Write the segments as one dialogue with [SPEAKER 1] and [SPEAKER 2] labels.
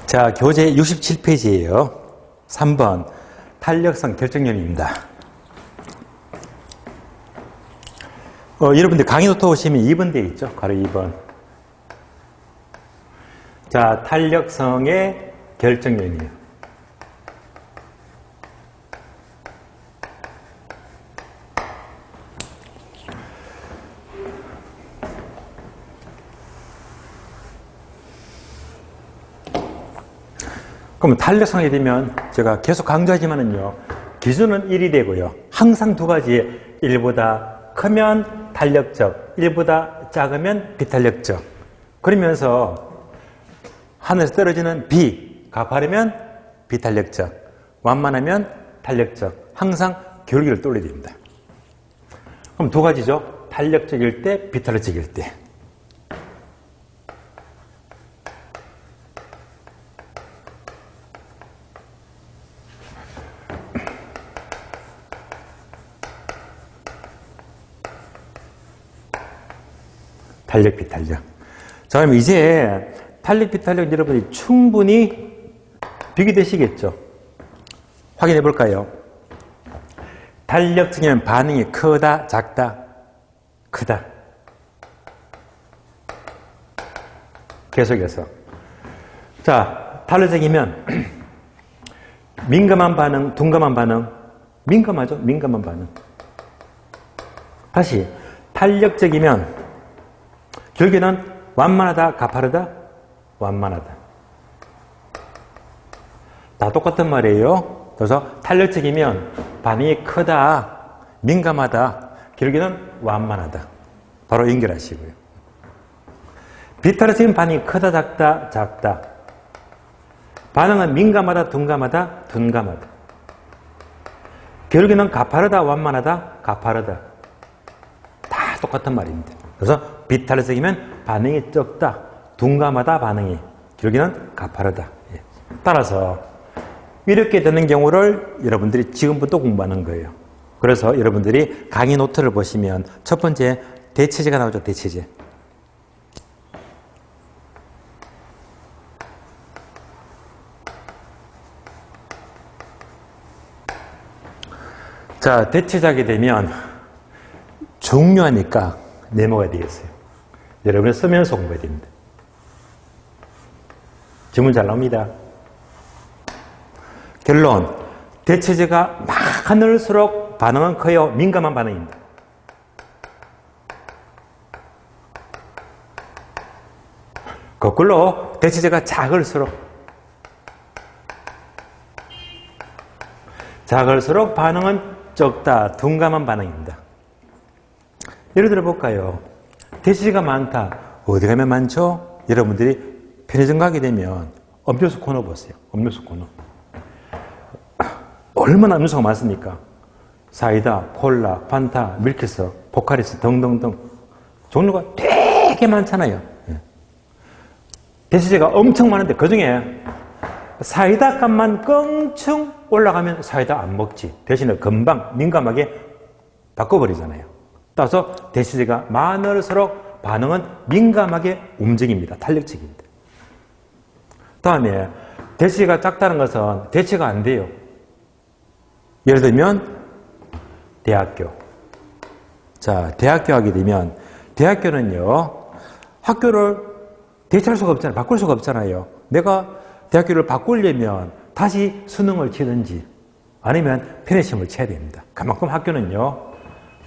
[SPEAKER 1] 자, 교재 67페이지예요. 3번 탄력성 결정연입니다. 여러분들 강의 노트 오시면 2번 되어 있죠. 가로 2번. 자, 탄력성의 결정연이에요. 그럼 탄력성이 되면 제가 계속 강조하지만은요, 기준은 1이 되고요. 항상 두 가지, 1보다 크면 탄력적, 1보다 작으면 비탄력적. 그러면서 하늘에서 떨어지는 비, 가파르면 비탄력적, 완만하면 탄력적. 항상 기울기를 떠올려야 됩니다. 그럼 두 가지죠. 탄력적일 때, 비탄력적일 때. 탄력, 비탄력. 자, 그럼 이제 탄력, 비탄력 여러분이 충분히 비교되시겠죠? 확인해 볼까요? 탄력적이면 반응이 크다, 작다, 크다. 계속해서. 자, 탄력적이면 민감한 반응, 둔감한 반응. 민감하죠? 민감한 반응. 다시, 탄력적이면 결국에는 완만하다, 가파르다, 완만하다. 다 똑같은 말이에요. 그래서 탄력적이면 반응이 크다, 민감하다, 결국에는 완만하다. 바로 연결하시고요. 비탄력적인 반응이 크다, 작다, 작다. 반응은 민감하다, 둔감하다, 둔감하다. 결국에는 가파르다, 완만하다, 가파르다. 다 똑같은 말입니다. 그래서 비탄력적이면 반응이 적다, 둔감하다 반응이, 결국에는 가파르다. 따라서 이렇게 되는 경우를 여러분들이 지금부터 공부하는 거예요. 그래서 여러분들이 강의 노트를 보시면 첫 번째 대체제가 나오죠. 대체제. 자, 대체제하게 되면 중요하니까 네모가 되겠어요. 여러분이 쓰면서 공부해야 됩니다. 질문 잘 나옵니다. 결론, 대체제가 많을수록 반응은 커요. 민감한 반응입니다. 거꾸로 대체제가 작을수록 반응은 적다, 둔감한 반응입니다. 예를 들어 볼까요? 대체제가 많다. 어디 가면 많죠? 여러분들이 편의점 가게 되면 음료수 코너 보세요. 음료수 코너. 얼마나 음료수가 많습니까? 사이다, 콜라, 판타, 밀키스, 포카리스 등등등. 종류가 되게 많잖아요. 대체제가 엄청 많은데 그중에 사이다 값만 껑충 올라가면 사이다 안 먹지. 대신에 금방 민감하게 바꿔버리잖아요. 따라서 대체제가 많을수록 반응은 민감하게 움직입니다. 탄력적입니다. 다음에 대체제가 작다는 것은 대체가 안 돼요. 예를 들면 대학교. 자, 대학교 하게 되면 대학교는요, 학교를 대체할 수가 없잖아요. 바꿀 수가 없잖아요. 내가 대학교를 바꾸려면 다시 수능을 치든지 아니면 편입시험을 쳐야 됩니다. 그만큼 학교는요,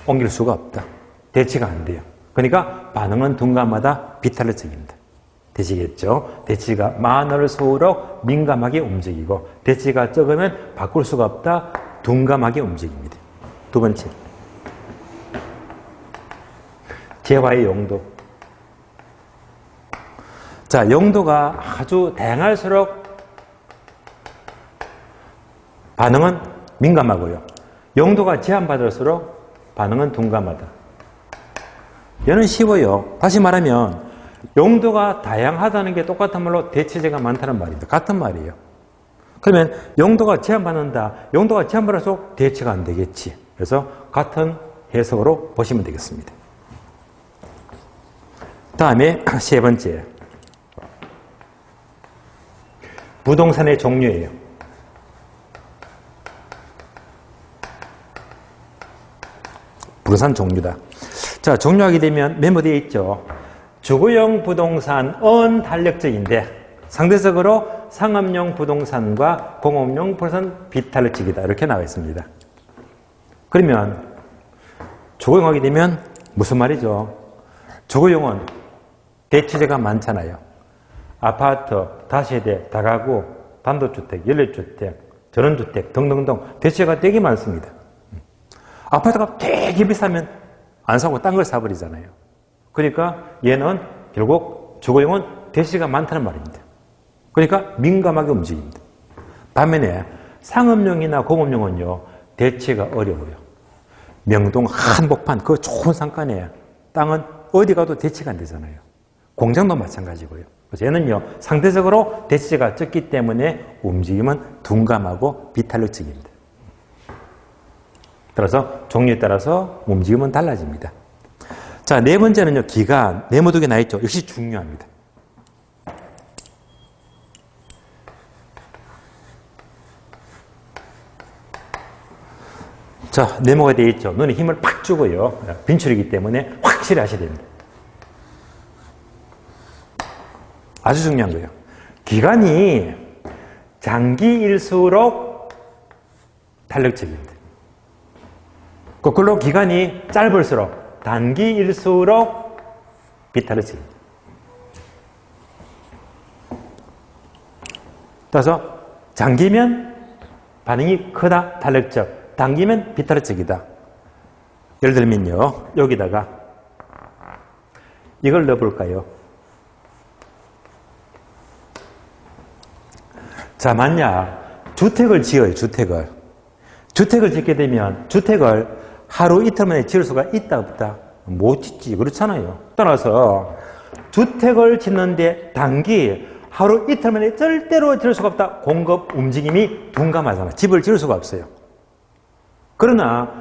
[SPEAKER 1] 옮길 수가 없다. 대체가 안 돼요. 그러니까 반응은 둔감하다, 비탄력적입니다. 되시겠죠? 대체가 많을수록 민감하게 움직이고 대체가 적으면 바꿀 수가 없다, 둔감하게 움직입니다. 두 번째, 재화의 용도. 자, 용도가 아주 다양할수록 반응은 민감하고요. 용도가 제한받을수록 반응은 둔감하다. 얘는 쉬워요. 다시 말하면 용도가 다양하다는 게 똑같은 말로 대체제가 많다는 말입니다. 같은 말이에요. 그러면 용도가 제한받는다. 용도가 제한받을수록 대체가 안 되겠지. 그래서 같은 해석으로 보시면 되겠습니다. 다음에 세 번째, 부동산의 종류예요. 부동산 종류다. 자, 종류하게 되면 메모되어 있죠. 주거용 부동산은 탄력적인데 상대적으로 상업용 부동산과 공업용 부동산 비탄력적이다. 이렇게 나와 있습니다. 그러면 주거용 하게 되면 무슨 말이죠? 주거용은 대치재가 많잖아요. 아파트, 다세대, 다가구, 단독주택, 연립주택, 전원주택 등등등 대치재가 되게 많습니다. 아파트가 되게 비싸면 안 사고 딴 걸 사버리잖아요. 그러니까 얘는 결국 주거용은 대치재가 많다는 말입니다. 그러니까 민감하게 움직입니다. 반면에 상업용이나 공업용은요, 대치가 어려워요. 명동 한복판 그 좋은 상가에 땅은 어디 가도 대치가 안 되잖아요. 공장도 마찬가지고요. 그래서 얘는요, 상대적으로 대치재가 적기 때문에 움직임은 둔감하고 비탄력적입니다. 따라서 종류에 따라서 움직임은 달라집니다. 자, 네 번째는요, 기간. 네모두개 나 있죠. 역시 중요합니다. 자, 네모가 되어 있죠. 눈에 힘을 팍 주고요. 빈출이기 때문에 확실히 하셔야 됩니다. 아주 중요한 거예요. 기간이 장기일수록 탄력적입니다. 거꾸로 기간이 짧을수록 단기일수록 비탄력적입니다. 따라서 장기면 반응이 크다, 탄력적. 단기면 비탄력적이다. 예를 들면요, 여기다가 이걸 넣어볼까요? 자, 만약 주택을 지어요, 주택을. 주택을 짓게 되면 주택을 하루 이틀 만에 지을 수가 있다, 없다? 못 짓지. 그렇잖아요. 따라서 주택을 짓는데 단기 하루 이틀 만에 절대로 지을 수가 없다. 공급 움직임이 둔감하잖아. 집을 지을 수가 없어요. 그러나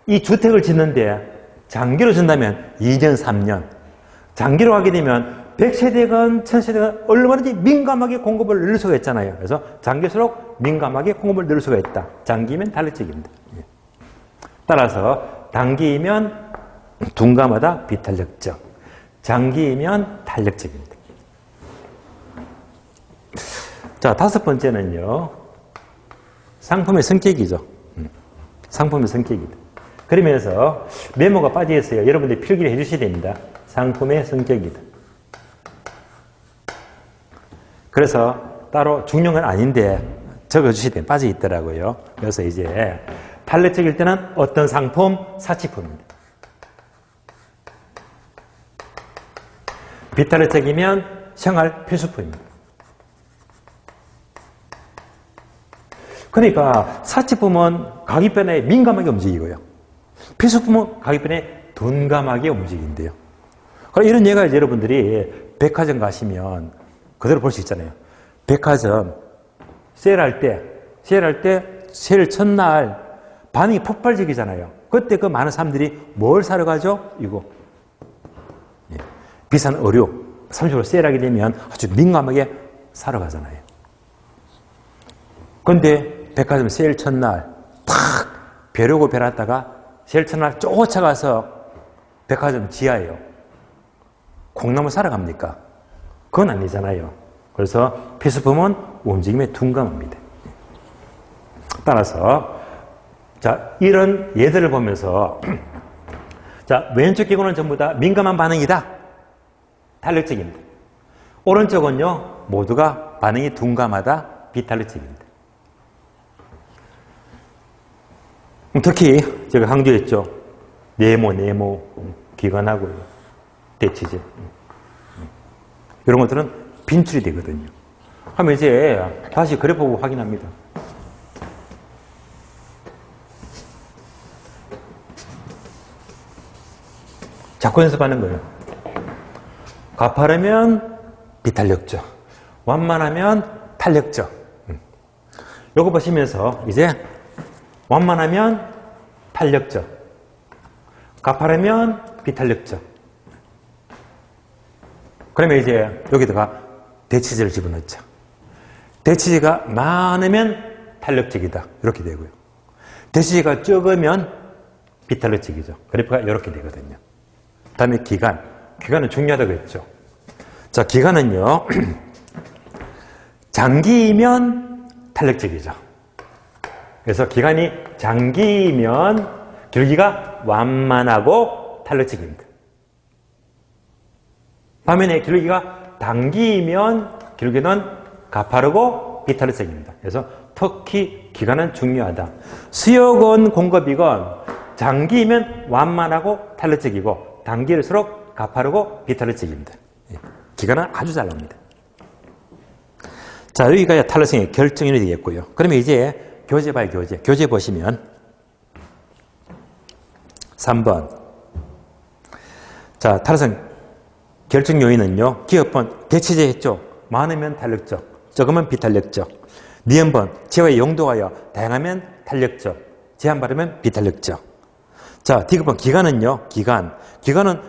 [SPEAKER 1] 이 주택을 짓는데 장기로 짓는다면 2년, 3년. 장기로 하게 되면 100세대건 1000세대건 얼마든지 민감하게 공급을 늘릴 수가 있잖아요. 그래서 장기일수록 민감하게 공급을 늘릴 수가 있다. 장기면 탄력적입니다. 따라서 단기이면 둔감하다, 비탄력적. 장기이면 탄력적입니다. 자, 다섯 번째는요, 상품의 성격이죠. 상품의 성격이다. 그러면서 메모가 빠져 있어요. 여러분들 필기를 해주셔야 됩니다. 상품의 성격이다. 그래서 따로 중요한 건 아닌데 적어주셔야 돼요. 빠져 있더라고요. 그래서 이제 탄력적일 때는 어떤 상품? 사치품입니다. 비탄력적이면 생활 필수품입니다. 그러니까 사치품은 가격변에 민감하게 움직이고요. 필수품은 가격변에 둔감하게 움직인대요. 그럼 이런 예가 이제 여러분들이 백화점 가시면 그대로 볼 수 있잖아요. 백화점 세일할 때 세일 첫날 반응이 폭발적이잖아요. 그때 그 많은 사람들이 뭘 사러 가죠? 이거. 비싼 의류 30% 세일하게 되면 아주 민감하게 사러 가잖아요. 그런데 백화점 세일 첫날 탁 벼르고 벼랐다가 세일 첫날 쫓아가서 백화점 지하에요. 콩나물 사러 갑니까? 그건 아니잖아요. 그래서 필수품은 움직임에 둔감합니다. 따라서 자, 이런 예들을 보면서 자, 왼쪽 기구는 전부 다 민감한 반응이다. 탄력적입니다. 오른쪽은요, 모두가 반응이 둔감하다. 비탄력적입니다. 특히 제가 강조했죠. 네모, 기관하고요. 대치재. 이런 것들은 빈출이 되거든요. 하면 이제 다시 그래프 보고 확인합니다. 자꾸 연습하는 거예요. 가파르면 비탄력적, 완만하면 탄력적. 요거 보시면서 이제 완만하면 탄력적, 가파르면 비탄력적. 그러면 이제 여기다가 대치재를 집어넣죠. 대치제가 많으면 탄력적이다. 이렇게 되고요. 대치제가 적으면 비탄력적이죠. 그래프가 이렇게 되거든요. 다음에 기간. 기간은 중요하다고 했죠. 자, 기간은요. 장기이면 탄력적이죠. 그래서 기간이 장기이면 기울기가 완만하고 탄력적입니다. 반면에 기울기가 단기이면 기울기는 가파르고 비탄력적입니다. 그래서 특히 기간은 중요하다. 수요건 공급이건 장기이면 완만하고 탄력적이고 단기일수록 가파르고 비탄력적입니다. 기간은 아주 잘 나옵니다. 자, 여기가 탄력성의 결정인이 되겠고요. 그러면 이제 교재 봐요, 교재. 교재 보시면 3번. 자, 탄력성 결정 요인은요. 기업번 대체제 했죠. 많으면 탄력적, 적으면 비탄력적. 니은번 제어의 용도가요. 다양하면 탄력적, 제한 바르면 비탄력적. 자, 디귿번 기간은요. 기간은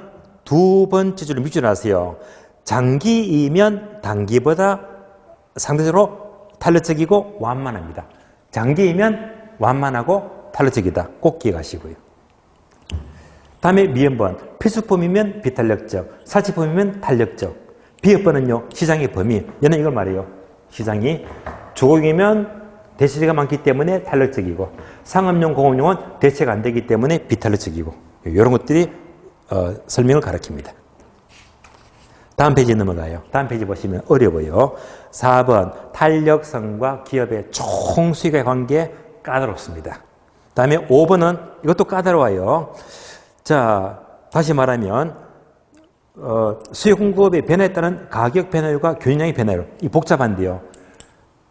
[SPEAKER 1] 두 번째 줄을 밑줄을 하세요. 장기이면 단기보다 상대적으로 탄력적이고 완만합니다. 장기이면 완만하고 탄력적이다. 꼭 기억하시고요. 다음에 미음번 필수품이면 비탄력적, 사치품이면 탄력적. 비읍번은요. 시장의 범위. 얘는 이걸 말해요. 시장이 주거용이면 대체제가 많기 때문에 탄력적이고 상업용, 공업용은 대체가 안 되기 때문에 비탄력적이고 이런 것들이 설명을 가리킵니다. 다음 페이지 넘어가요. 다음 페이지 보시면 어려워요. 4번 탄력성과 기업의 총 수익의 관계 까다롭습니다. 다음에 5번은 이것도 까다로워요. 자, 다시 말하면 수요 공급의 변화에 따른 가격 변화율과 교인량의 변화율 이 복잡한데요.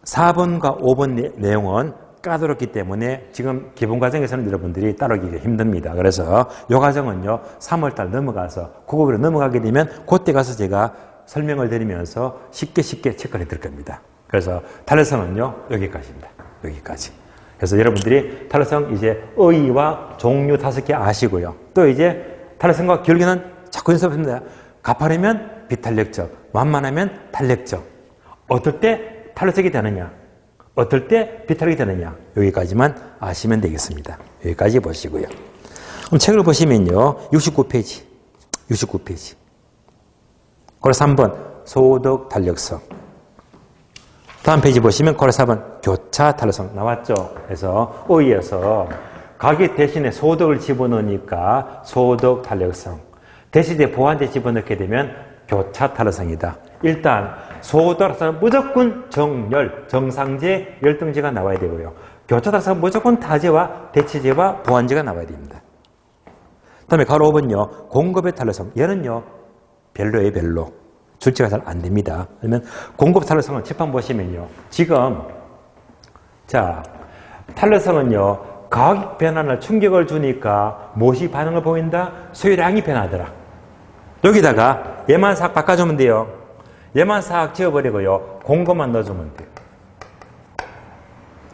[SPEAKER 1] 4번과 5번 내용은 까다롭기 때문에 지금 기본 과정에서는 여러분들이 따르기가 힘듭니다. 그래서 이 과정은요 3월달 넘어가서 9급으로 넘어가게 되면 그때 가서 제가 설명을 드리면서 쉽게 체크를 해드릴 겁니다. 그래서 탄력성은요 여기까지입니다. 여기까지. 그래서 여러분들이 탄력성 이제 의의와 종류 5개 아시고요. 또 이제 탄력성과 기울기는 자꾸 연습합니다. 가파르면 비탄력적, 완만하면 탄력적. 어떨 때 탄력적이 되느냐, 어떨 때 비탄력이 되느냐 여기까지만 아시면 되겠습니다. 여기까지 보시고요. 그럼 책을 보시면요 69페이지 그래서 3번 소득 탄력성. 다음 페이지 보시면 그래서 4번 교차 탄력성 나왔죠. 그래서 의에서 가격 대신에 소득을 집어넣으니까 소득 탄력성, 대시제 보완제 집어넣게 되면 교차 탄력성이다. 일단 소득탄력성은 무조건 정열, 정상제, 열등제가 나와야 되고요. 교차탄력성은 무조건 타제와 대체제와 보완제가 나와야 됩니다. 다음에 가로 5번요. 공급의 탄력성. 얘는요. 별로예요, 별로. 출제가 잘 안 됩니다. 그러면 공급 탄력성은 칠판 보시면요. 지금 자 탄력성은요. 가격 변화나 충격을 주니까 무엇이 반응을 보인다? 수요량이 변하더라. 여기다가 얘만 싹 바꿔주면 돼요. 얘만 싹 지워버리고요. 공급만 넣어주면 돼요.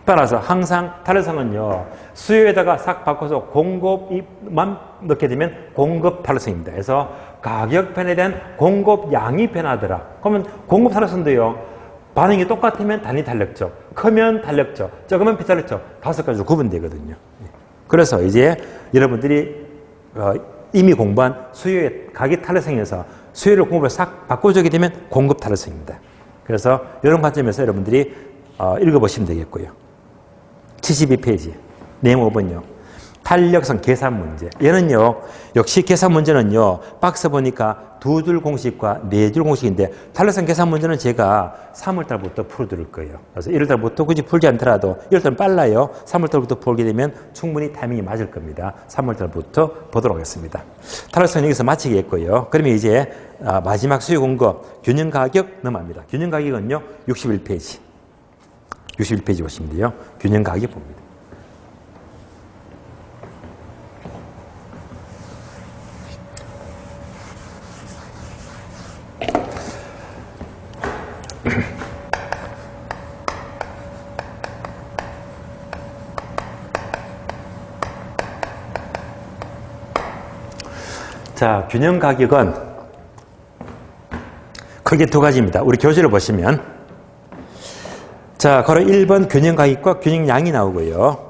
[SPEAKER 1] 따라서 항상 탄력성은요. 수요에다가 싹 바꿔서 공급만 넣게 되면 공급 탄력성입니다. 그래서 가격 변화에 대한 공급량이 변하더라. 그러면 공급 탄력성도요. 반응이 똑같으면 단위 탄력적, 크면 탄력적, 적으면 비탄력적 5가지로 구분되거든요. 그래서 이제 여러분들이 이미 공부한 수요의 가격 탄력성에서 수요를 공급을 싹 바꿔주게 되면 공급 탄력성입니다. 그래서 이런 관점에서 여러분들이 읽어보시면 되겠고요. 72페이지 내용 5번요. 탄력성 계산 문제. 얘는요. 역시 계산 문제는요. 박스 보니까 2줄 공식과 4줄 공식인데 탄력성 계산 문제는 제가 3월달부터 풀어드릴 거예요. 그래서 1월달부터 굳이 풀지 않더라도 1월달은 빨라요. 3월달부터 풀게 되면 충분히 타이밍이 맞을 겁니다. 3월달부터 보도록 하겠습니다. 탄력성 여기서 마치겠고요. 그러면 이제 마지막 수요 공급 균형 가격 넘어갑니다. 균형 가격은요. 61페이지. 61페이지 보시면 돼요. 균형 가격 봅니다. 자, 균형 가격은 크게 두 가지입니다. 우리 교재를 보시면 자, 바로 1번 균형가격과 균형량이 나오고요.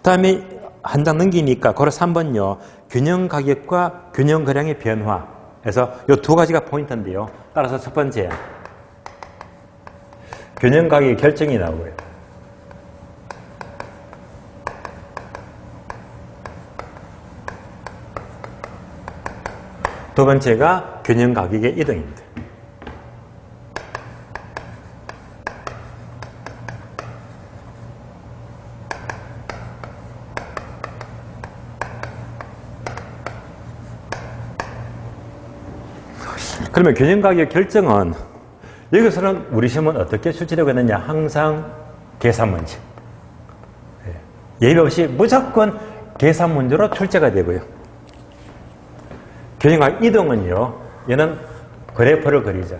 [SPEAKER 1] 다음에 한 장 넘기니까 바로 3번요. 균형가격과 균형거량의 변화. 그래서 이 두 가지가 포인트인데요. 따라서 첫 번째, 균형가격의 결정이 나오고요. 두 번째가 균형가격의 이동입니다. 그러면 균형가격 결정은 여기서는 우리 시험은 어떻게 출제되고 있느냐? 항상 계산문제. 예외 없이 무조건 계산문제로 출제가 되고요. 균형가격 이동은요. 얘는 그래프를 그리자.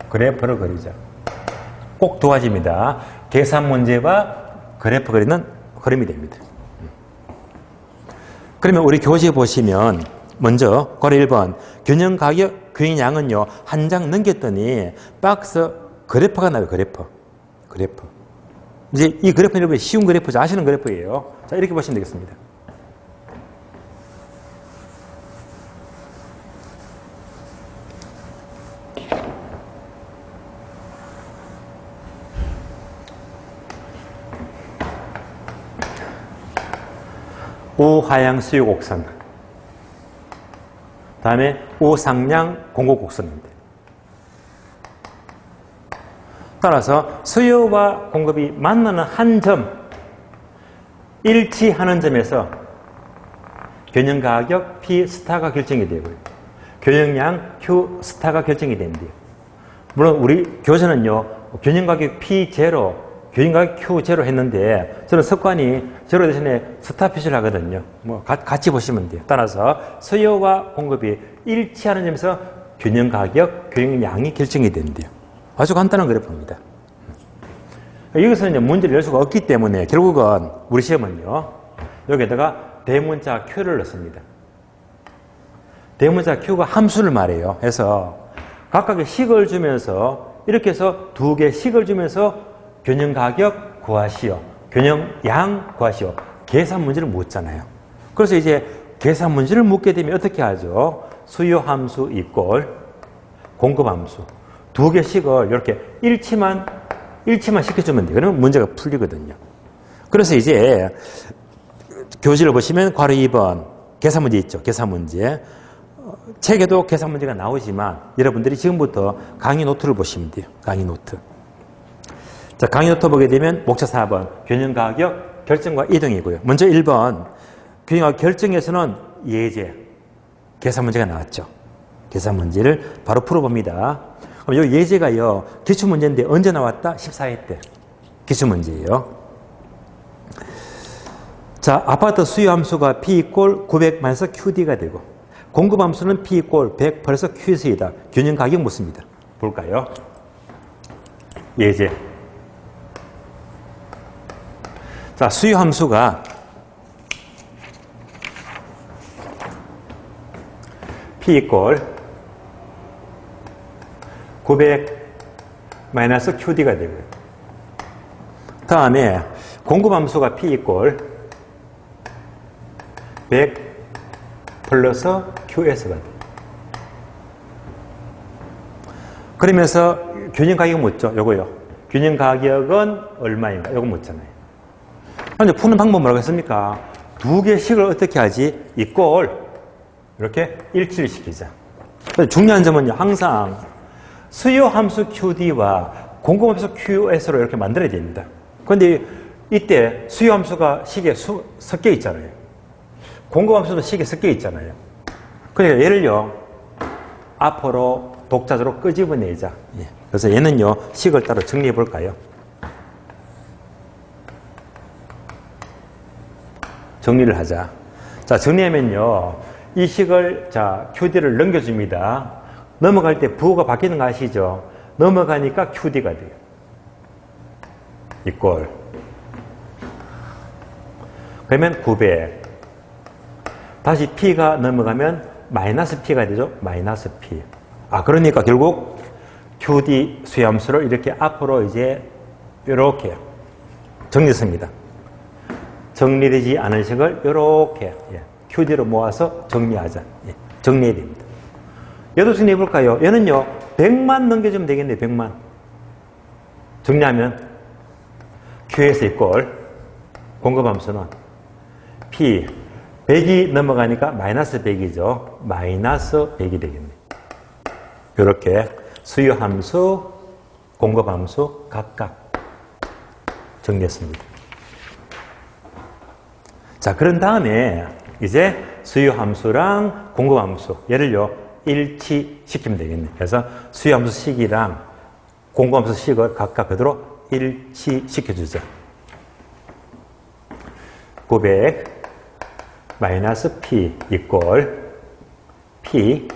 [SPEAKER 1] 그래프를 그리자. 꼭 두 가지입니다. 계산문제와 그래프 그리는 흐름이 됩니다. 그러면 우리 교재 보시면 먼저 괄호 1번 균형가격, 균형량은요. 한 장 넘겼더니 박스 그래프가 나와요. 그래프. 이제 이 그래프는 쉬운 그래프죠. 아시는 그래프예요. 자, 이렇게 보시면 되겠습니다. 우하향 수요 곡선, 다음에 우상량 공고 곡선입니다. 따라서 수요와 공급이 만나는 한 점, 일치하는 점에서 균형가격 P 스타가 결정이 되고요. 균형량 Q 스타가 결정이 된대요. 물론 우리 교재는요, 균형가격 P0, 균형가격 Q0 했는데 저는 습관이 제로 대신에 스타 표시를 하거든요. 뭐 같이 보시면 돼요. 따라서 수요와 공급이 일치하는 점에서 균형가격, 균형량이 결정이 된대요. 아주 간단한 그래프입니다. 여기서 이제 문제를 낼 수가 없기 때문에 결국은 우리 시험은요, 여기에다가 대문자 Q를 넣습니다. 대문자 Q가 함수를 말해요. 그래서 각각의 식을 주면서 이렇게 해서 두 개의 식을 주면서 균형가격 구하시오, 균형량 구하시오. 계산 문제를 묻잖아요. 그래서 이제 계산 문제를 묻게 되면 어떻게 하죠? 수요 함수 이꼴 공급 함수 두 개씩을 이렇게 일치만 시켜주면 돼요. 그러면 문제가 풀리거든요. 그래서 이제 교재를 보시면 괄호 2번 계산 문제 있죠. 계산 문제. 책에도 계산 문제가 나오지만 여러분들이 지금부터 강의 노트를 보시면 돼요. 강의 노트. 자, 강의 노트 보게 되면 목차 4번 균형가격 결정과 이동이고요. 먼저 1번 균형가격 결정에서는 예제 계산 문제가 나왔죠. 계산 문제를 바로 풀어봅니다. 그럼 이 예제가요, 기출문제인데 언제 나왔다? 14회 때. 기출문제예요. 자, 아파트 수요함수가 P 이꼴 900만에서 QD가 되고, 공급함수는 P 이꼴 100 플러스 QS이다. 균형가격 묻습니다. 볼까요? 예제. 자, 수요함수가 P 이꼴 900 마이너스 QD가 되고요. 다음에 공급함수가 P 이꼴 100 플러스 QS가 돼요. 그러면서 균형가격 묻죠. 요거요. 균형가격은 얼마인가? 요거 묻잖아요. 그런데 푸는 방법 뭐라고 했습니까? 두 개씩을 어떻게 하지? 이꼴 이렇게 일치를 시키자. 중요한 점은요, 항상 수요 함수 QD와 공급 함수 QS로 이렇게 만들어야 됩니다. 그런데 이때 수요 함수가 식에 섞여 있잖아요. 공급 함수도 식에 섞여 있잖아요. 그러니까 얘를요, 앞으로 독자적으로 끄집어내자. 그래서 얘는요, 식을 따로 정리해 볼까요? 정리를 하자. 자, 정리하면요, 이 식을, 자, QD를 넘겨줍니다. 넘어갈 때 부호가 바뀌는 거 아시죠? 넘어가니까 QD가 돼요. 이꼴. 그러면 900. 다시 P가 넘어가면 마이너스 P가 되죠? 마이너스 P. 아, 그러니까 결국 QD 수요함수를 이렇게 앞으로 이제 이렇게 정리했습니다. 정리되지 않은 식을 이렇게 QD로 모아서 정리하자. 정리해야 됩니다. 얘도 정리해 볼까요? 얘는요 100만 넘겨주면 되겠네요. 100만 정리하면 QS 이꼴 공급함수는 P 100이 넘어가니까 마이너스 100이죠. 마이너스 100이 되겠네요. 이렇게 수요함수, 공급함수 각각 정리했습니다. 자, 그런 다음에 이제 수요함수랑 공급함수 얘를요 일치시키면 되겠네요. 그래서 수요함수 식이랑 공급함수 식을 각각 그대로 일치시켜주죠. 900 마이너스 P 이꼴 P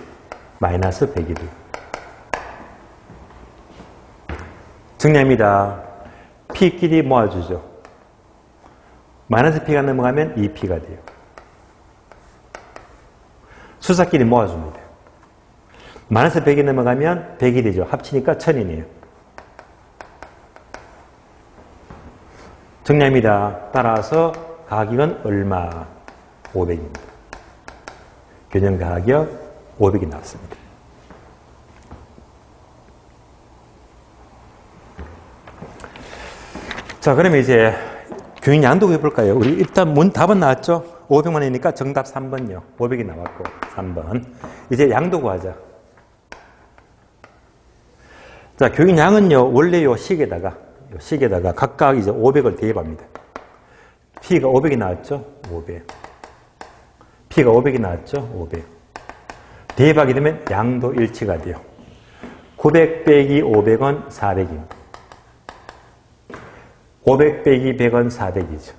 [SPEAKER 1] 마이너스 100이 돼요. 정리합니다. P끼리 모아주죠. 마이너스 P가 넘어가면 2P가 돼요. 수사끼리 모아줍니다. 마이너스 100이 넘어가면 100이 되죠. 합치니까 1000이네요. 정리합니다. 따라서 가격은 얼마? 500입니다. 균형 가격 500이 나왔습니다. 자, 그러면 이제 균형 양도 해볼까요? 우리 일단 답은 나왔죠? 500만 원이니까 정답 3번요. 500이 나왔고 3번. 이제 양도 구하자. 자, 균형 양은요 원래 요 식에다가 각각 이제 500을 대입합니다. P가 500이 나왔죠? 500. P가 500이 나왔죠? 500. 대입하게 되면 양도 일치가 돼요. 900 빼기 500은 400입니다. 500 빼기 100은 400이죠.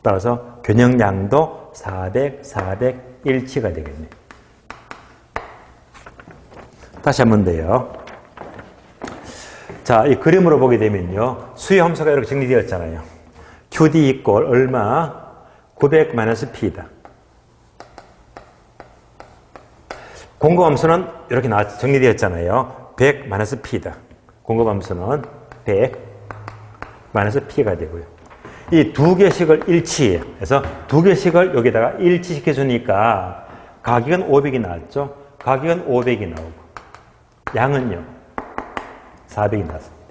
[SPEAKER 1] 따라서 균형양도 400, 400 일치가 되겠네요. 다시 한 번 더요. 자, 이 그림으로 보게 되면요. 수요함수가 이렇게 정리되었잖아요. QD 이꼴 얼마? 900 마이너스 P다. 공급함수는 이렇게 정리되었잖아요. 100 마이너스 P다. 공급함수는 100 마이너스 P가 되고요. 이 두 개씩을 일치해요. 그래서 두 개씩을 여기다가 일치시켜 주니까 가격은 500이 나왔죠. 가격은 500이 나오고 양은요 400이 나왔습니다.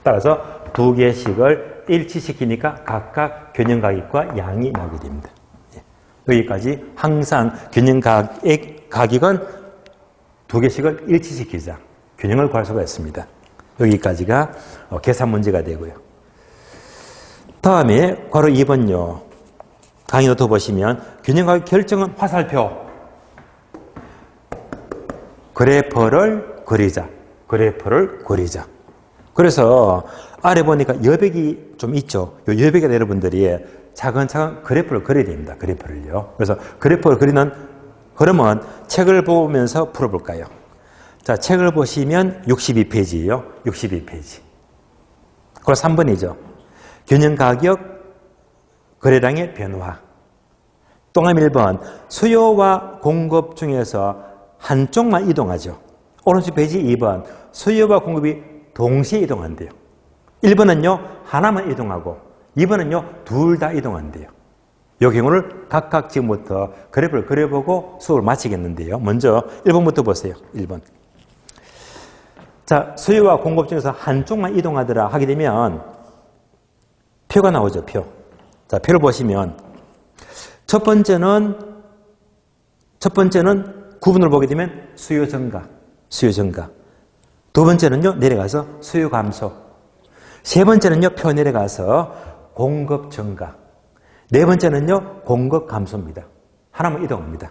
[SPEAKER 1] 따라서 두 개씩을 일치시키니까 각각 균형 가격과 양이 나오게 됩니다. 여기까지 항상 균형 가격은 두 개씩을 일치시키자. 균형을 구할 수가 있습니다. 여기까지가 계산 문제가 되고요. 다음에 괄호 2번요. 강의 노트 보시면 균형가격 결정은 화살표. 그래프를 그리자. 그래프를 그리자. 그래서 아래 보니까 여백이 좀 있죠. 이 여백에 여러분들이 차근차근 그래프를 그려야 됩니다. 그래프를요. 그래서 그래프를 그리는 흐름은 책을 보면서 풀어볼까요? 자, 책을 보시면 62페이지예요. 62페이지. 그리고 3번이죠. 균형 가격, 거래량의 변화. 동함 1번, 수요와 공급 중에서 한쪽만 이동하죠. 오른쪽 페이지 2번, 수요와 공급이 동시에 이동한대요. 1번은요, 하나만 이동하고 2번은요, 둘 다 이동한대요. 이 경우를 각각 지금부터 그래프를 그려보고 수업을 마치겠는데요. 먼저 1번부터 보세요. 1번. 자, 수요와 공급 중에서 한쪽만 이동하더라 하게 되면 표가 나오죠, 표. 자, 표를 보시면 첫 번째는 구분을 보게 되면 수요 증가. 두 번째는요, 내려가서 수요 감소. 세 번째는요, 표 내려가서 공급 증가. 네 번째는요, 공급 감소입니다. 하나만 이동합니다.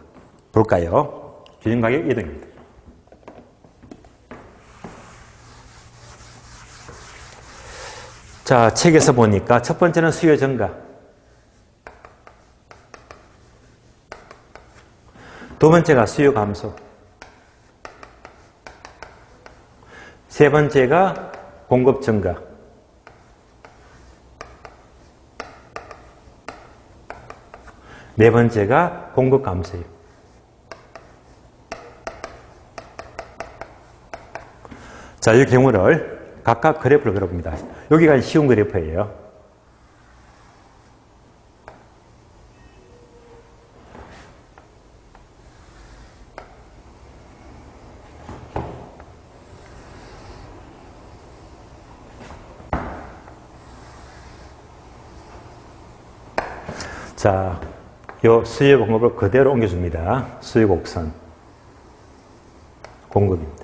[SPEAKER 1] 볼까요? 균형 가격 이동입니다. 자, 책에서 보니까 첫 번째는 수요 증가. 두 번째가 수요 감소. 세 번째가 공급 증가. 네 번째가 공급 감소예요. 자, 이 경우를 각각 그래프를 그려봅니다. 여기가 쉬운 그래프예요. 자, 요 수요 공급을 그대로 옮겨줍니다. 수요 곡선. 공급입니다.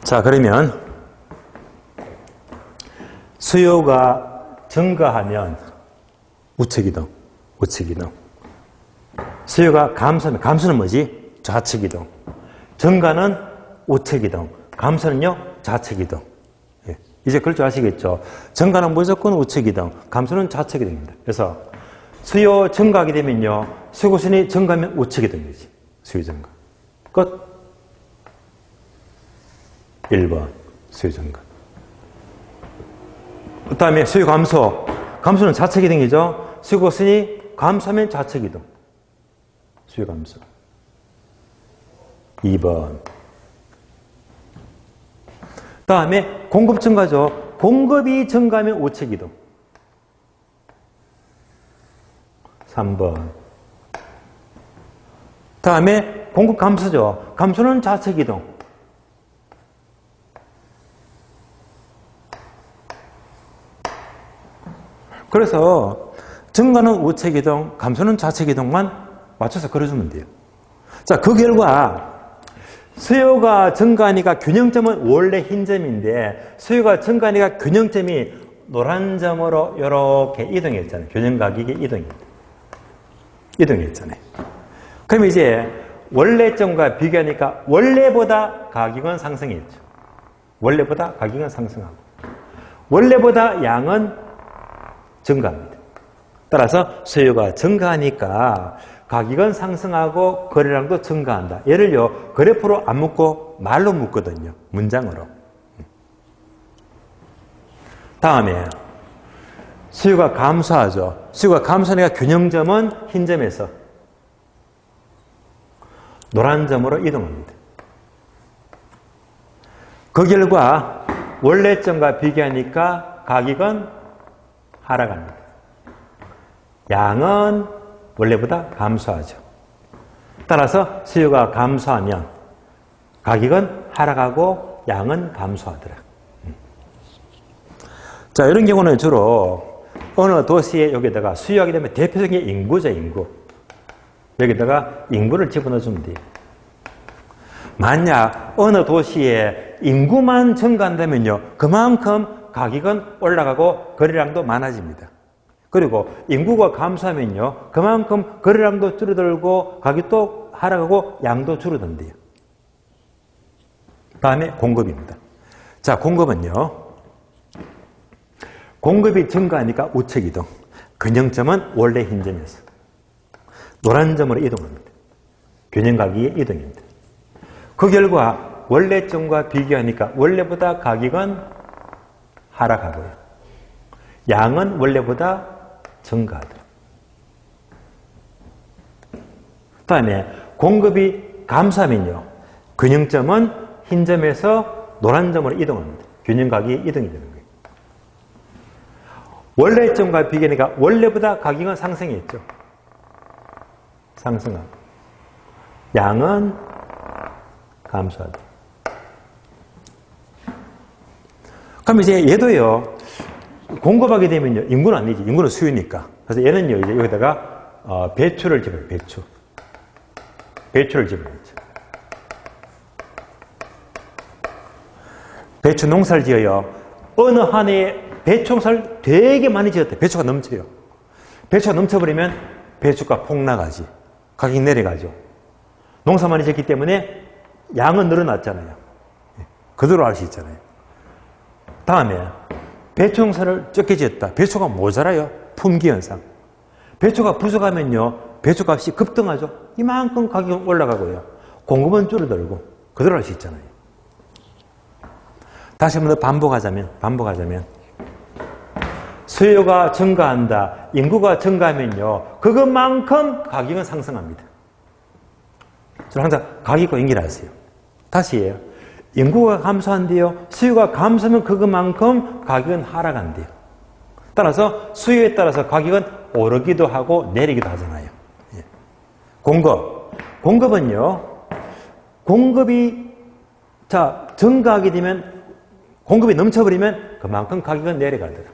[SPEAKER 1] 자, 그러면 수요가 증가하면 우측이동, 우측이동. 수요가 감소하면, 감소는 뭐지? 좌측이동. 증가는 우측이동. 감소는요? 좌측이동. 예. 이제 그럴 줄 아시겠죠? 증가는 무조건 우측이동, 감소는 좌측이동입니다. 그래서 수요 증가하게 되면요, 수요고선이 증가하면 우측이동이지. 수요 증가. 끝. 1번 수요 증가. 그 다음에 수요 감소. 감소는 좌측 이동이죠. 수요고선이 감소하면 좌측 이동. 수요 감소. 2번. 그 다음에 공급 증가죠. 공급이 증가하면 우측 이동. 3번. 그 다음에 공급 감소죠. 감소는 좌측 이동. 그래서 증가는 우측 이동, 감소는 좌측 이동만 맞춰서 그려주면 돼요. 자, 그 결과 수요가 증가하니까 균형점은 원래 흰 점인데 수요가 증가하니까 균형점이 노란 점으로 이렇게 이동했잖아요. 균형가격이 이동했잖아요. 그럼 이제 원래 점과 비교하니까 원래보다 가격은 상승했죠. 원래보다 가격은 상승하고 원래보다 양은 증가합니다. 따라서 수요가 증가하니까 가격은 상승하고 거래량도 증가한다. 얘를요, 그래프로 안 묶고 말로 묶거든요. 문장으로. 다음에 수요가 감소하죠. 수요가 감소하니까 균형점은 흰 점에서 노란 점으로 이동합니다. 그 결과 원래 점과 비교하니까 가격은 하락합니다. 양은 원래보다 감소하죠. 따라서 수요가 감소하면 가격은 하락하고 양은 감소하더라. 자, 이런 경우는 주로 어느 도시에 여기다가 수요하게 되면 대표적인 인구죠, 인구. 여기다가 인구를 집어넣어주면 돼요. 만약 어느 도시에 인구만 증가한다면요, 그만큼 가격은 올라가고 거래량도 많아집니다. 그리고 인구가 감소하면요, 그만큼 거래량도 줄어들고 가격도 하락하고 양도 줄어든대요. 다음에 공급입니다. 자, 공급은요, 공급이 증가하니까 우측 이동, 균형점은 원래 흰 점에서 노란 점으로 이동합니다. 균형 가격의 이동입니다. 그 결과 원래 점과 비교하니까 원래보다 가격은 하락하고요. 양은 원래보다 증가하더라. 다음에 공급이 감소하면요, 균형점은 흰 점에서 노란 점으로 이동합니다. 균형 가격이 이동이 되는 거예요. 원래 점과 비교하니까 원래보다 가격은 상승했죠. 상승하고 양은 감소하더라. 그럼 이제 얘도요, 공급하게 되면요, 인구는 아니지. 인구는 수요니까. 그래서 얘는요, 이제 여기다가, 배추를 집어요, 배추. 배추를 집어넣죠. 배추 농사를 지어요. 어느 한 해에 배추농사를 되게 많이 지었대. 배추가 넘쳐요. 배추가 넘쳐버리면 배추가 폭락하지. 가격이 내려가죠. 농사 많이 지었기 때문에 양은 늘어났잖아요. 그대로 알 수 있잖아요. 다음에 배추농사를 적게 지었다. 배추가 모자라요. 품귀현상. 배추가 부족하면요. 배추값이 급등하죠. 이만큼 가격은 올라가고요. 공급은 줄어들고 그대로 알 수 있잖아요. 다시 한번 더 반복하자면 수요가 증가한다. 인구가 증가하면요. 그것만큼 가격은 상승합니다. 저는 항상 가격과 연결하세요. 다시 해요. 인구가 감소한대요. 수요가 감소하면 그것만큼 가격은 하락한대요. 따라서 수요에 따라서 가격은 오르기도 하고 내리기도 하잖아요. 공급은요. 공급이 증가하게 되면 공급이 넘쳐버리면 그만큼 가격은 내려가더라.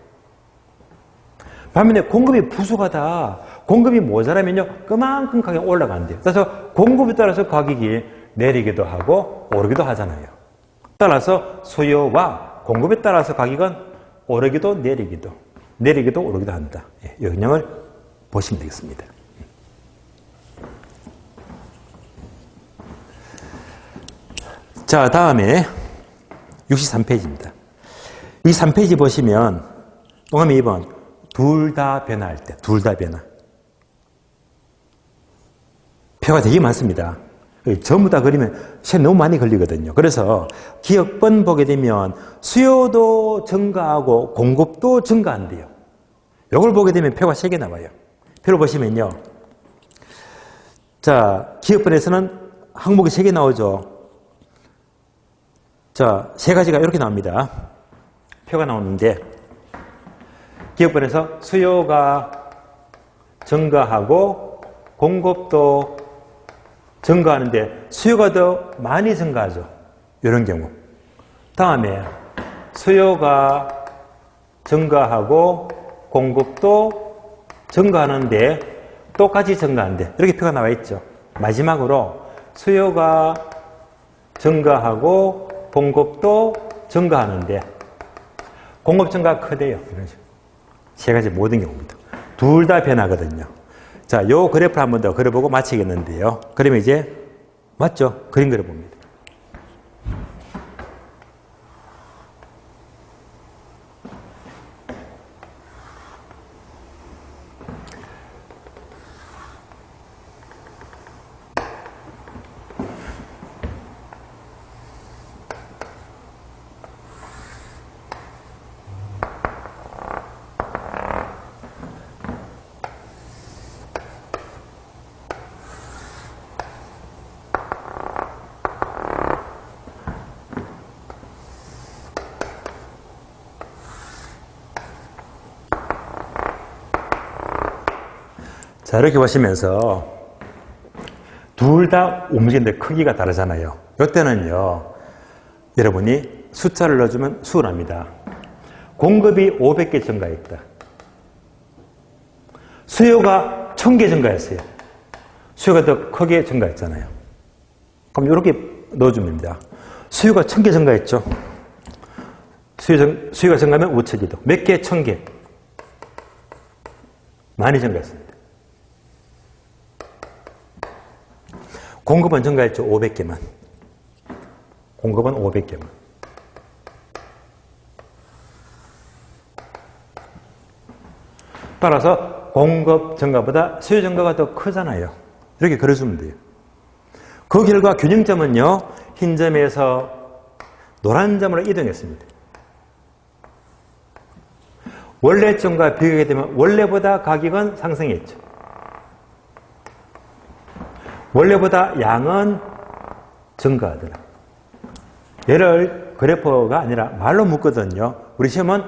[SPEAKER 1] 반면에 공급이 부족하다. 공급이 모자라면요. 그만큼 가격이 올라간대요. 그래서 공급에 따라서 가격이 내리기도 하고 오르기도 하잖아요. 따라서 수요와 공급에 따라서 가격은 오르기도 내리기도 오르기도 한다. 이 영향을 보시면 되겠습니다. 자, 다음에 63페이지입니다. 이 3페이지 보시면 동그라미 2번 둘 다 변화할 때 둘 다 변화. 표가 되게 많습니다. 전부 다 그리면 시간이 너무 많이 걸리거든요. 그래서 기억번 보게 되면 수요도 증가하고 공급도 증가한대요. 이걸 보게 되면 표가 3개 나와요. 표를 보시면요. 자, 기억번에서는 항목이 3개 나오죠. 자, 3가지가 이렇게 나옵니다. 표가 나오는데 기억번에서 수요가 증가하고 공급도 증가하는데 수요가 더 많이 증가하죠. 이런 경우. 다음에 수요가 증가하고 공급도 증가하는데 똑같이 증가하는데 이렇게 표가 나와 있죠. 마지막으로 수요가 증가하고 공급도 증가하는데 공급 증가가 크대요. 이런 식으로. 3가지 모든 경우입니다. 둘 다 변하거든요. 자, 요 그래프를 한 번 더 그려보고 마치겠는데요. 그러면 이제 맞죠? 그림 그려봅니다. 자, 이렇게 보시면서 둘 다 움직이는데 크기가 다르잖아요. 이때는요, 여러분이 숫자를 넣어주면 수월합니다. 공급이 500개 증가했다. 수요가 1000개 증가했어요. 수요가 더 크게 증가했잖아요. 그럼 이렇게 넣어주면 됩니다. 수요가 1000개 증가했죠. 수요가 증가하면 우측이도. 몇 개? 1000개. 많이 증가했습니다. 공급은 증가했죠. 500개만. 공급은 500개만. 따라서 공급 증가보다 수요 증가가 더 크잖아요. 이렇게 그려주면 돼요. 그 결과 균형점은요. 흰 점에서 노란 점으로 이동했습니다. 원래점과 비교하게 되면 원래보다 가격은 상승했죠. 원래보다 양은 증가하더라. 얘를 그래프가 아니라 말로 묻거든요. 우리 시험은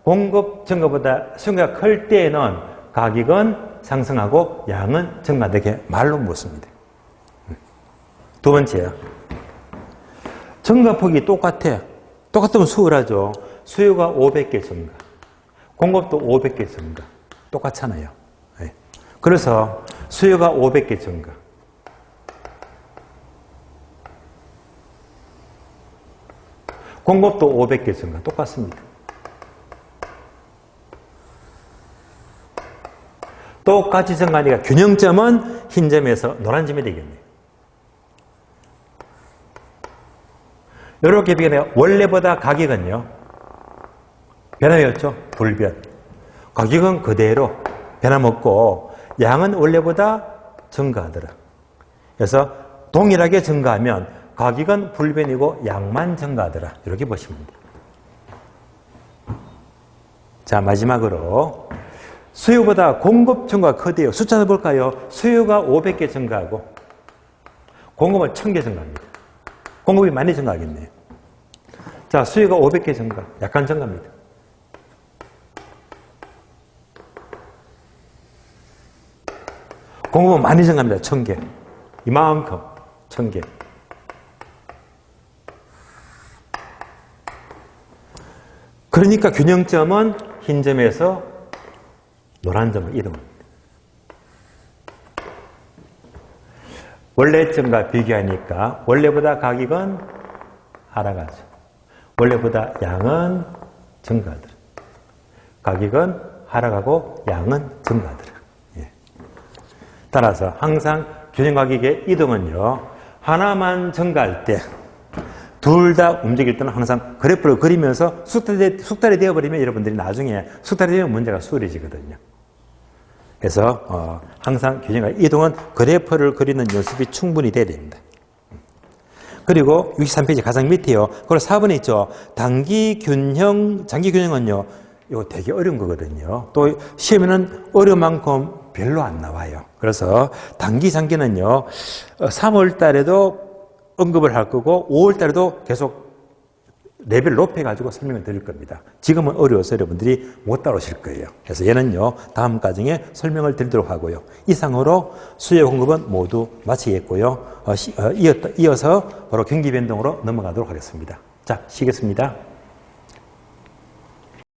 [SPEAKER 1] 공급 증가보다 수요가 클 때에는 가격은 상승하고 양은 증가하다. 이렇게 말로 묻습니다. 두 번째요. 증가폭이 똑같아. 똑같으면 수월하죠. 수요가 500개 증가. 공급도 500개 증가. 똑같잖아요. 그래서 수요가 500개 증가. 공급도 500개 증가. 똑같습니다. 똑같이 증가하니까 균형점은 흰 점에서 노란 점이 되겠네요. 이렇게 비교해요. 원래보다 가격은요, 변화였죠? 불변. 가격은 그대로 변함없고 양은 원래보다 증가하더라. 그래서 동일하게 증가하면 가격은 불변이고 양만 증가하더라. 이렇게 보시면 돼요. 자, 마지막으로 수요보다 공급 증가가 커대요. 숫자를 볼까요? 수요가 500개 증가하고 공급은 1000개 증가합니다. 공급이 많이 증가하겠네요. 자, 수요가 500개 증가, 약간 증가합니다. 공급은 많이 증가합니다. 1000개. 이만큼 1000개. 그러니까 균형점은 흰 점에서 노란 점을 이동합니다. 원래 점과 비교하니까 원래보다 가격은 하락하죠. 원래보다 양은 증가하더라. 가격은 하락하고 양은 증가하더라. 예. 따라서 항상 균형 가격의 이동은요, 하나만 증가할 때 둘 다 움직일 때는 항상 그래프를 그리면서 숙달이 되어버리면 여러분들이 나중에 숙달이 되면 문제가 수월해지거든요. 그래서 항상 균형과 이동은 그래프를 그리는 연습이 충분히 돼야 됩니다. 그리고 63페이지 가장 밑에요. 그리고 4번에 있죠. 장기 균형은요, 이거 되게 어려운 거거든요. 또 시험에는 어려운 만큼 별로 안 나와요. 그래서 장기는요, 3월 달에도 언급을 할 거고 5월 달에도 계속 레벨을 높여가지고 설명을 드릴 겁니다. 지금은 어려워서 여러분들이 못 따라오실 거예요. 그래서 얘는요, 다음 과정에 설명을 드리도록 하고요. 이상으로 수요 공급은 모두 마치겠고요. 이어서 바로 경기 변동으로 넘어가도록 하겠습니다. 자, 쉬겠습니다.